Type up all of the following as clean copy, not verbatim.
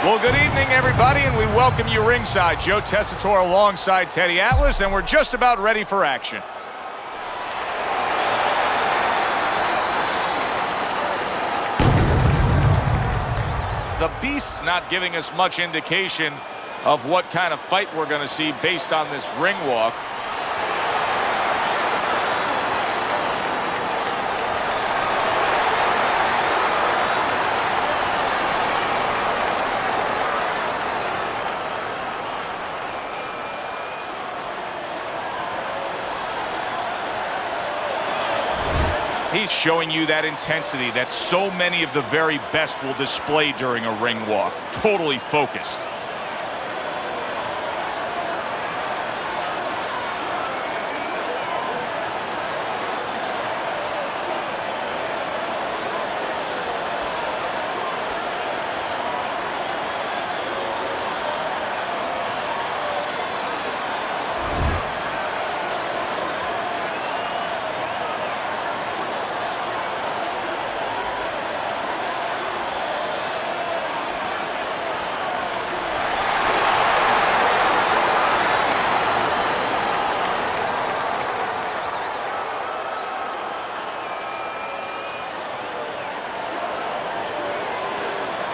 Well, good evening, everybody, and we welcome you ringside. Joe Tessitore alongside Teddy Atlas, and we're just about ready for action. The Beast's not giving us much indication of what kind of fight we're going to see based on this ring walk. He's showing you that intensity that so many of the very best will display during a ring walk. Totally focused.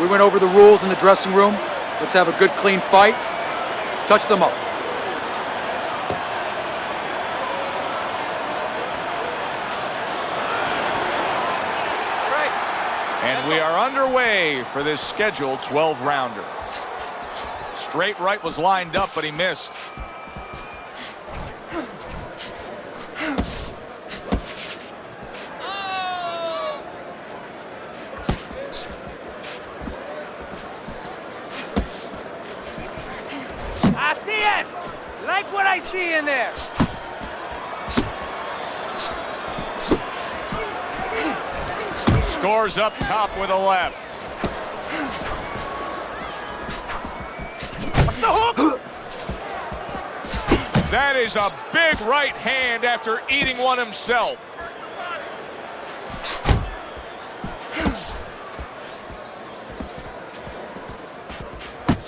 We went over the rules in the dressing room. Let's have a good, clean fight. Touch them up. And we are underway for this scheduled 12-rounder. Straight right was lined up, but he missed. Like what I see in there. Scores up top with a left. What's the hook? That is a big right hand after eating one himself.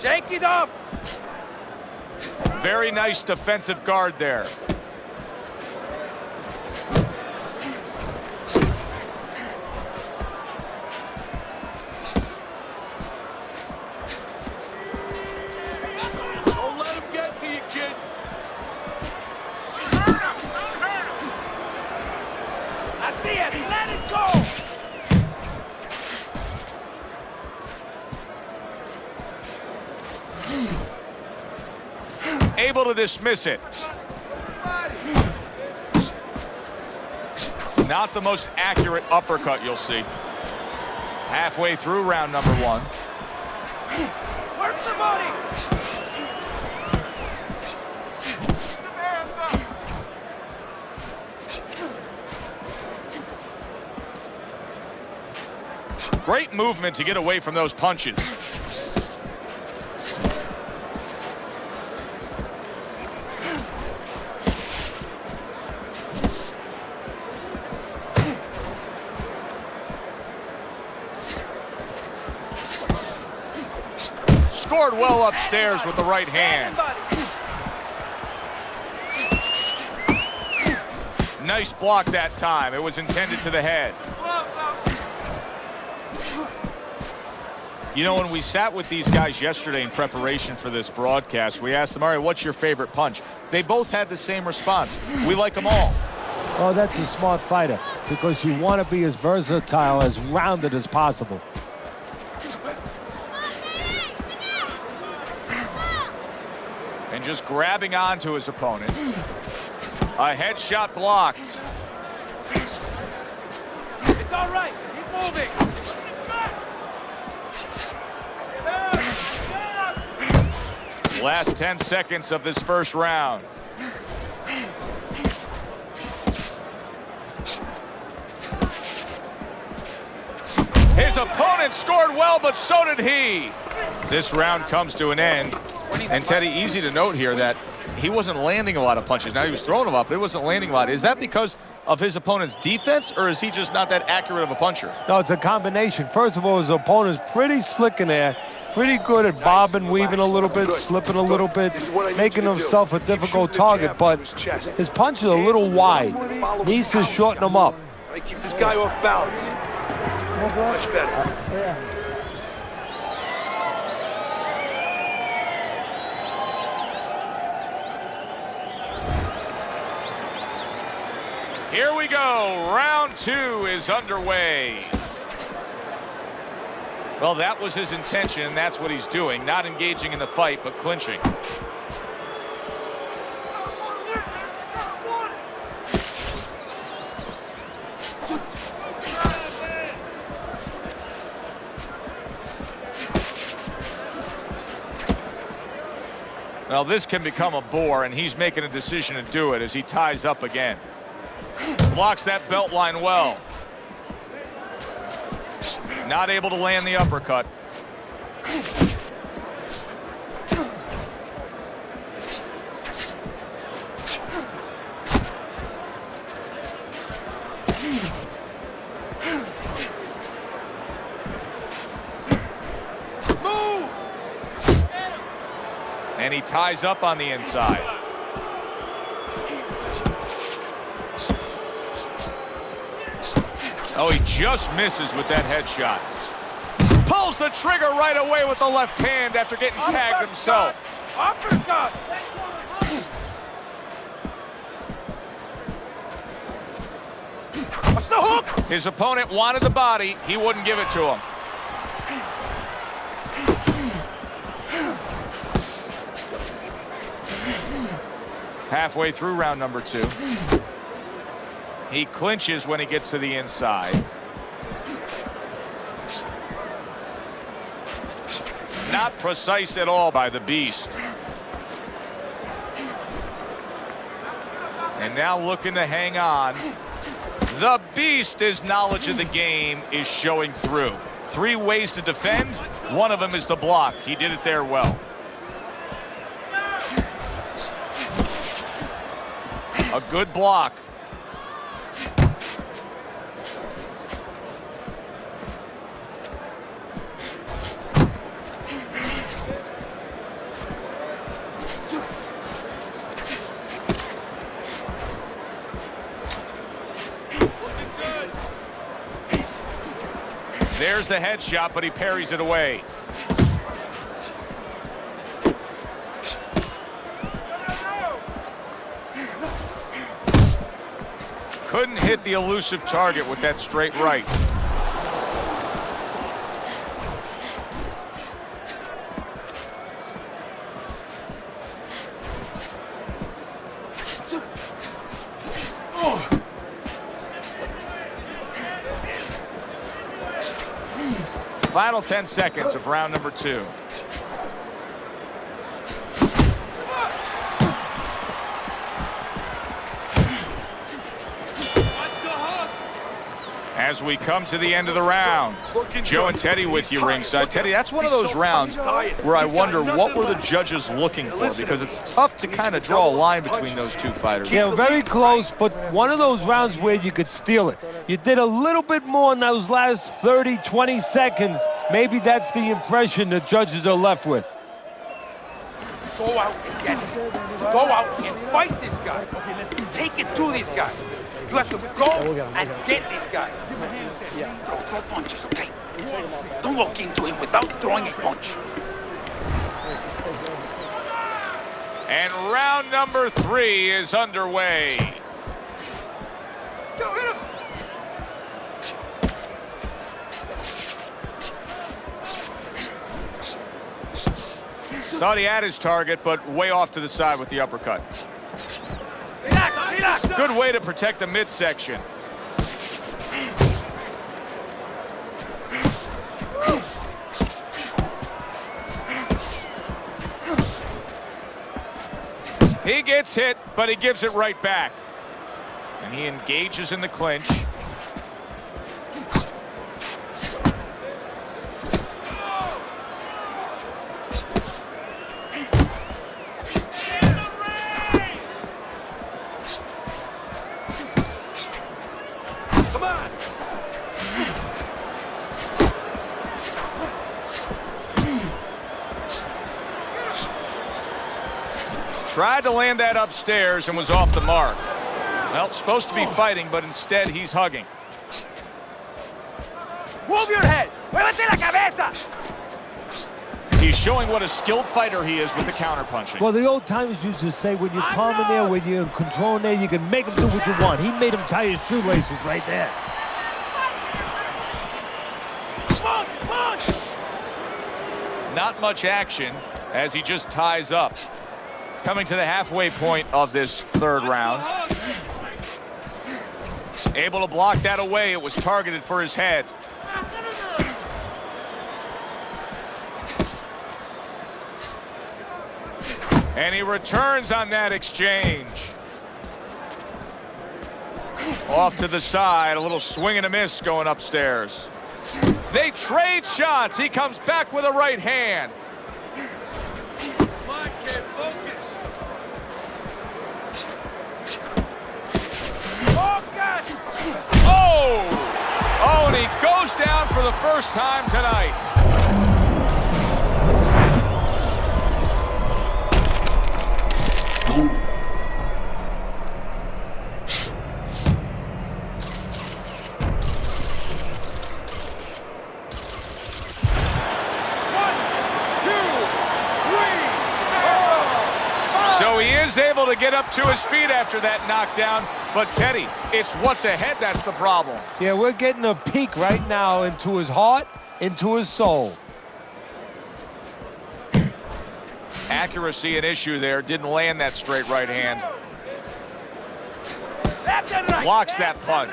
Shake it off. Very nice defensive guard there. Don't let him get to you, kid. I see it. Let it go. Able to dismiss it. Not the most accurate uppercut you'll see. Halfway through round number one. Work the body. Great movement to get away from those punches. Scored well upstairs with the right hand. Nice block that time. It was intended to the head. You know, when we sat with these guys yesterday in preparation for this broadcast, we asked them, all right, what's your favorite punch? They both had the same response. We like them all. Oh, that's a smart fighter because you want to be as versatile, as rounded as possible. And just grabbing onto his opponent. A headshot blocked. It's all right. Keep moving. Last 10 seconds of this first round. His opponent scored well, but so did he. This round comes to an end. And Teddy, easy to note here that he wasn't landing a lot of punches. Now he was throwing them up, but he wasn't landing a lot. Is that because of his opponent's defense, or is he just not that accurate of a puncher? No, it's a combination. First of all, his opponent's pretty slick in there, pretty good at bobbing, weaving a little bit, slipping a little bit, making himself a difficult target, but his punch is a little wide. Needs to shorten them up. Right, keep this guy off balance. Much better. Here we go. Round 2 is underway. Well, that was his intention, and that's what he's doing. Not engaging in the fight, but clinching. Well, this can become a bore, and he's making a decision to do it as he ties up again. Blocks that belt line well. Not able to land the uppercut. Move! And he ties up on the inside. Oh, he just misses with that headshot. Pulls the trigger right away with the left hand after getting tagged himself. Uppercut! What's the hook? His opponent wanted the body. He wouldn't give it to him. Halfway through round number 2. He clinches when he gets to the inside. Not precise at all by the Beast. And now looking to hang on. The Beast, his knowledge of the game is showing through. 3 ways to defend. One of them is to block. He did it there well. A good block. There's the headshot, but he parries it away. Couldn't hit the elusive target with that straight right. Final 10 seconds of round number 2. As we come to the end of the round, Joe and Teddy with you ringside. Teddy, that's one of those rounds where I wonder what were the judges looking for, because it's tough to kind of draw a line between those two fighters. Yeah, very close, but one of those rounds where you could steal it. You did a little bit more in those last 30, 20 seconds. Maybe that's the impression the judges are left with. Go out and get him. Go out and fight this guy. Take it to this guy. You have to go and get this guy. Throw punches, okay? Don't walk into him without throwing a punch. And round number 3 is underway. Go hit him! Thought he had his target, but way off to the side with the uppercut. Relax, relax. Good way to protect the midsection. He gets hit, but he gives it right back. And he engages in the clinch. Tried to land that upstairs and was off the mark. Well, supposed to be fighting, but instead he's hugging. Move your head. Muévete la cabeza. He's showing what a skilled fighter he is with the counterpunching. Well, the old timers used to say when you're calm in there, when you're in control in there, you can make him do what you want. He made him tie his shoelaces right there. Not much action as he just ties up. Coming to the halfway point of this third round. Able to block that away. It was targeted for his head. And he returns on that exchange. Off to the side, a little swing and a miss going upstairs. They trade shots. He comes back with a right hand. Oh, and he goes down for the first time tonight. So he is able to get up to his feet after that knockdown. But, Teddy, it's what's ahead that's the problem. Yeah, we're getting a peek right now into his heart, into his soul. Accuracy an issue there. Didn't land that straight right hand. Blocks that punch.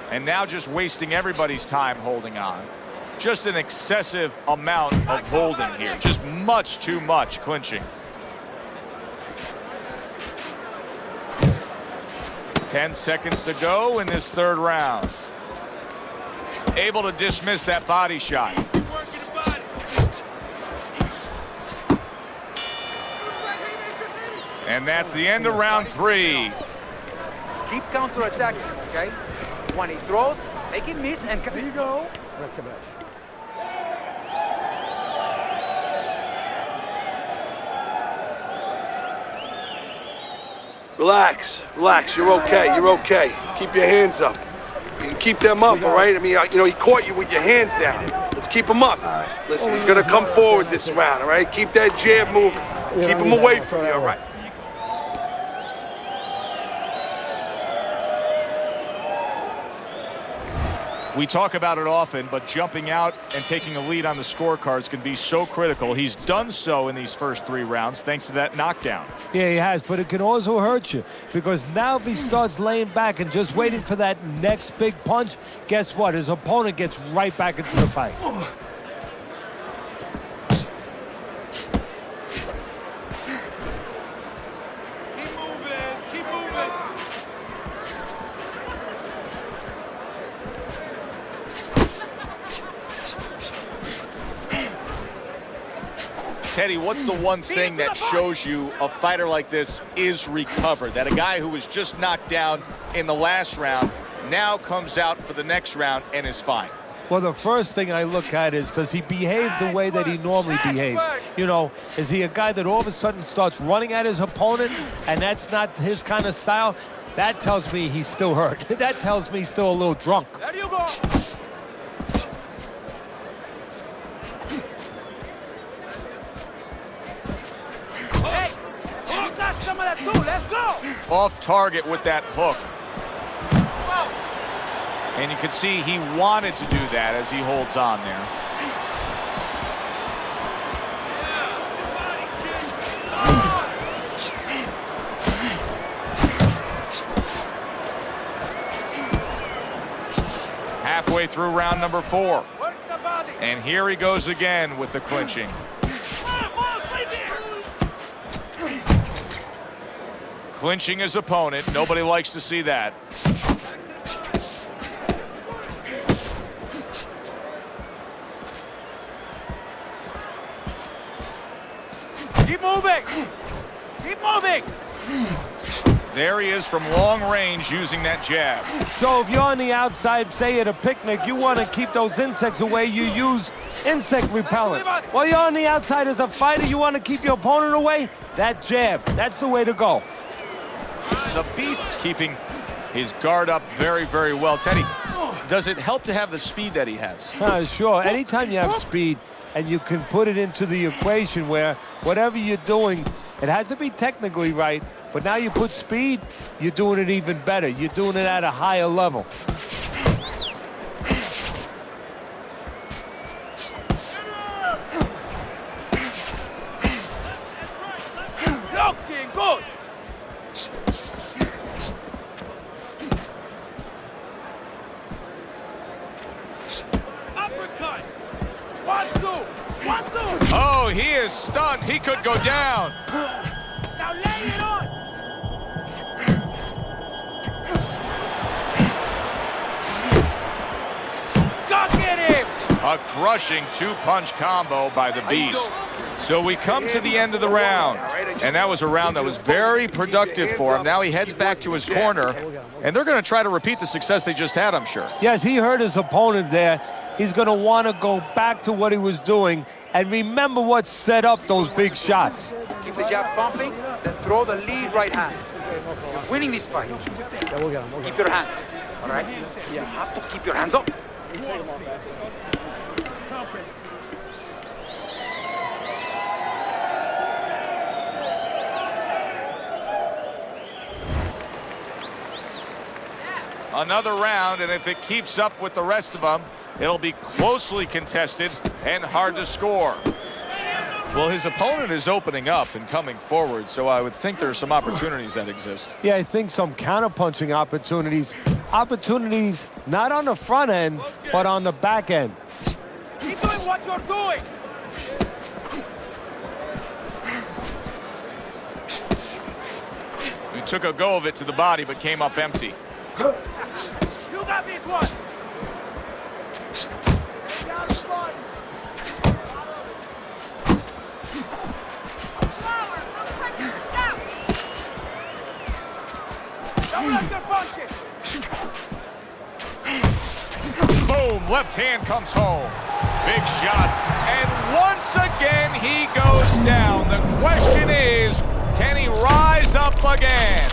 And now just wasting everybody's time holding on. Just an excessive amount of holding here. Just much too much clinching. 10 seconds to go in this third round. Able to dismiss that body shot. And that's the end of round 3. Keep counterattacking, okay? When he throws, make him miss and... There you go. Relax, relax. You're okay. You're okay. Keep your hands up. You can keep them up, all right? I mean, you know, he caught you with your hands down. Let's keep him up. Listen, he's gonna come forward this round, all right? Keep that jab moving. Keep him away from you, all right? We talk about it often, but jumping out and taking a lead on the scorecards can be so critical. He's done so in these first 3 rounds thanks to that knockdown. Yeah, he has, but it can also hurt you because now if he starts laying back and just waiting for that next big punch, guess what? His opponent gets right back into the fight. Teddy, what's the one thing that shows you a fighter like this is recovered? That a guy who was just knocked down in the last round now comes out for the next round and is fine? Well, the first thing I look at is, does he behave the way that he normally behaves? You know, is he a guy that all of a sudden starts running at his opponent and that's not his kind of style? That tells me he's still hurt. That tells me he's still a little drunk. There you go. Let's go! Off target with that hook. And you can see he wanted to do that as he holds on there. Halfway through round number 4. And here he goes again with the clinching. Clinching his opponent. Nobody likes to see that. Keep moving! Keep moving! There he is from long range using that jab. So if you're on the outside, say at a picnic, you want to keep those insects away, you use insect repellent. While you're on the outside as a fighter, you want to keep your opponent away? That jab, that's the way to go. The Beast's keeping his guard up very, very well. Teddy, does it help to have the speed that he has? Sure, anytime you have speed and you can put it into the equation where whatever you're doing, it has to be technically right, but now you put speed, you're doing it even better. You're doing it at a higher level. Looking good. Uppercut. 1, 2. 1, 2. Oh, he is stunned. He could go down. Now lay it on. Go get him. A crushing two-punch combo by the Beast. So we come to the end of the round, and that was a round that was very productive for him. Now he heads back to his corner, and they're going to try to repeat the success they just had, I'm sure. Yes, he hurt his opponent there. He's going to want to go back to what he was doing and remember what set up those big shots. Keep the jab pumping, then throw the lead right hand. You're winning this fight. Keep your hands, all right? You have to keep your hands up. Another round, and if it keeps up with the rest of them, it'll be closely contested and hard to score. Well, his opponent is opening up and coming forward, so I would think there are some opportunities that exist. Yeah, I think some counterpunching opportunities. Opportunities not on the front end, but on the back end. Keep doing what you're doing. He took a go of it to the body, but came up empty. You got this one. Don't let them punch it. Boom, left hand comes home. Big shot, and once again he goes down. The question is, can he rise up again?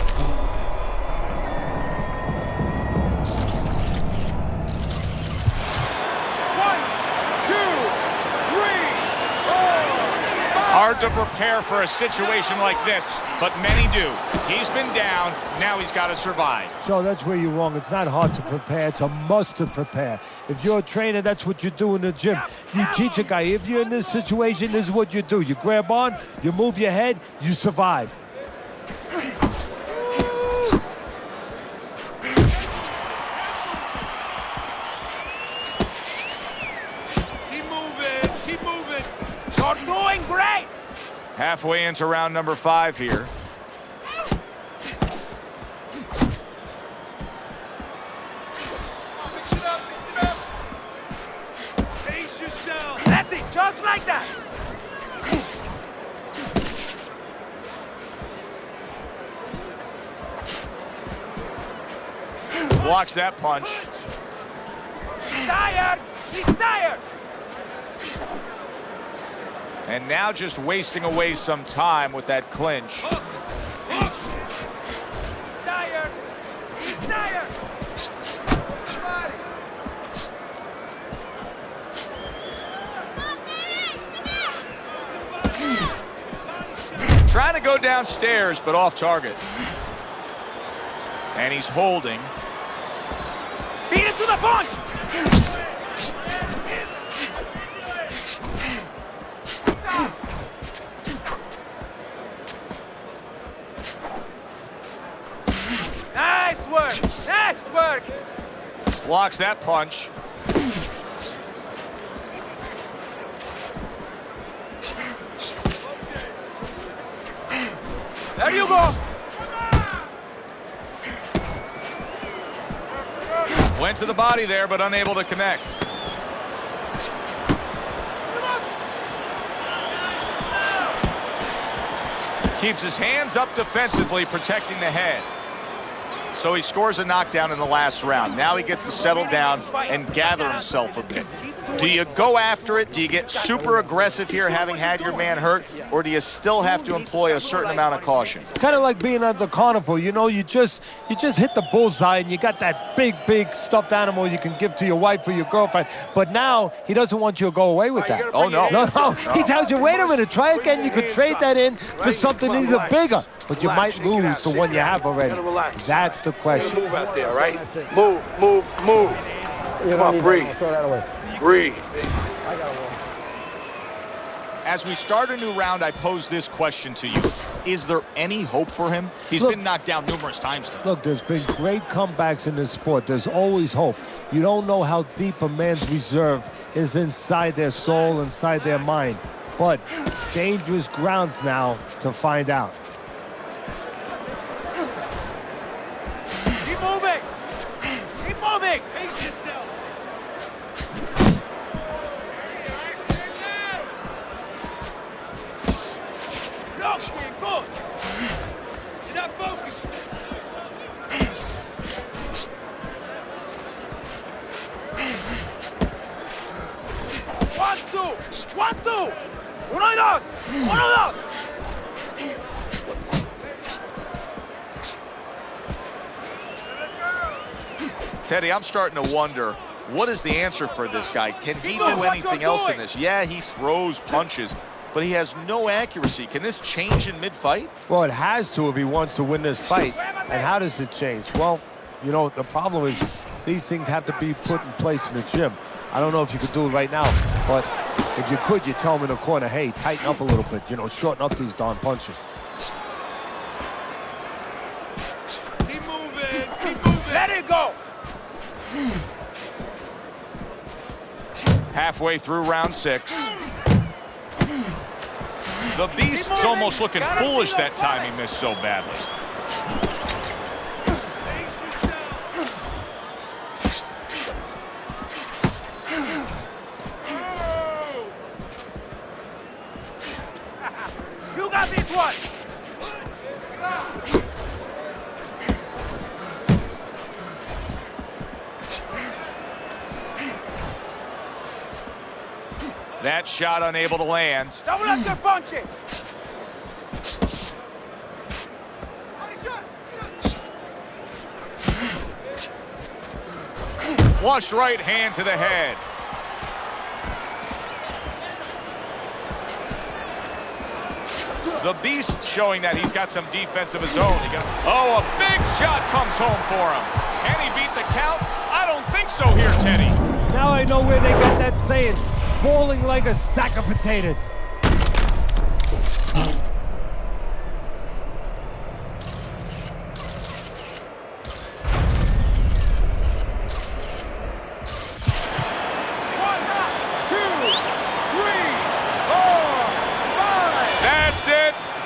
Hard to prepare for a situation like this, but many do. He's been down, now he's got to survive. So that's where you're wrong. It's not hard to prepare, it's a must to prepare. If you're a trainer, that's what you do in the gym. You teach a guy, if you're in this situation, this is what you do. You grab on, you move your head, you survive. Keep moving, keep moving. You're doing great. Halfway into round number 5 here. Mix it up, mix it up. Pace yourself. That's it, just like that. Blocks that punch. He's tired. He's tired. And now just wasting away some time with that clinch. Tired. He's tired. Trying to go downstairs, but off target. And he's holding. Beat it to the punch. Nice work! Nice work! Blocks that punch. There you go! Went to the body there, but unable to connect. Keeps his hands up defensively, protecting the head. So he scores a knockdown in the last round. Now he gets to settle down and gather himself a bit. Keep doing Do you go after it? Do you get super aggressive here, having had your man hurt? Or do you still have to employ a certain amount of caution? Kind of like being at the carnival, you know, you just hit the bullseye and you got that big stuffed animal you can give to your wife or your girlfriend. But now he doesn't want you to go away with that. Oh, no. No. He tells you, wait a minute, try again. You could trade that in for something even bigger. But you might lose the one you have already. That's the question. Move out there, right? Move. Come on, breathe. Breathe. As we start a new round, I pose this question to you. Is there any hope for him? He's been knocked down numerous times. Look, there's been great comebacks in this sport. There's always hope. You don't know how deep a man's reserve is inside their soul, inside their mind. But dangerous grounds now to find out. Keep moving! Keep moving! Pace yourself! Look, good! You're not focused! 1, 2! 1, 2! Uno y dos! Uno, dos! Teddy, I'm starting to wonder, what is the answer for this guy? Can he do anything else in this? Yeah, he throws punches, but he has no accuracy. Can this change in mid-fight? Well, it has to if he wants to win this fight. And how does it change? Well, you know, the problem is these things have to be put in place in the gym. I don't know if you could do it right now, but if you could, you tell him in the corner, hey, tighten up a little bit, you know, shorten up these darn punches. Keep moving! Let it go! Halfway through round 6. The Beast is almost looking foolish that time he missed so badly. You got this one! That shot unable to land. Double up the punches! Flush right hand to the head. The Beast showing that he's got some defense of his own. Oh, a big shot comes home for him. Can he beat the count? I don't think so here, Teddy. Now I know where they got that saying, falling like a sack of potatoes.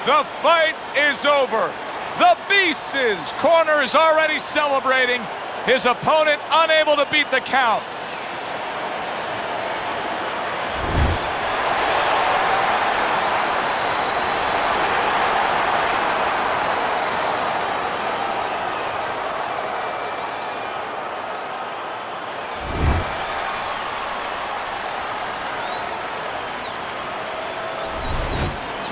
The fight is over. The Beast's corner is already celebrating. His opponent unable to beat the count.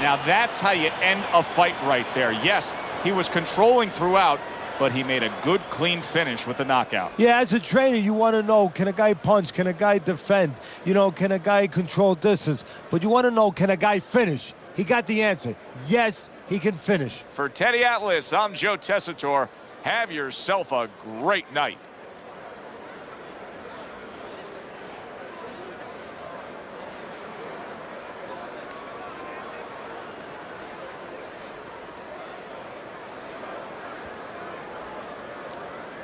Now that's how you end a fight right there. Yes, he was controlling throughout, but he made a good, clean finish with the knockout. Yeah, as a trainer, you want to know, can a guy punch? Can a guy defend? You know, can a guy control distance? But you want to know, can a guy finish? He got the answer. Yes, he can finish. For Teddy Atlas, I'm Joe Tessitore. Have yourself a great night.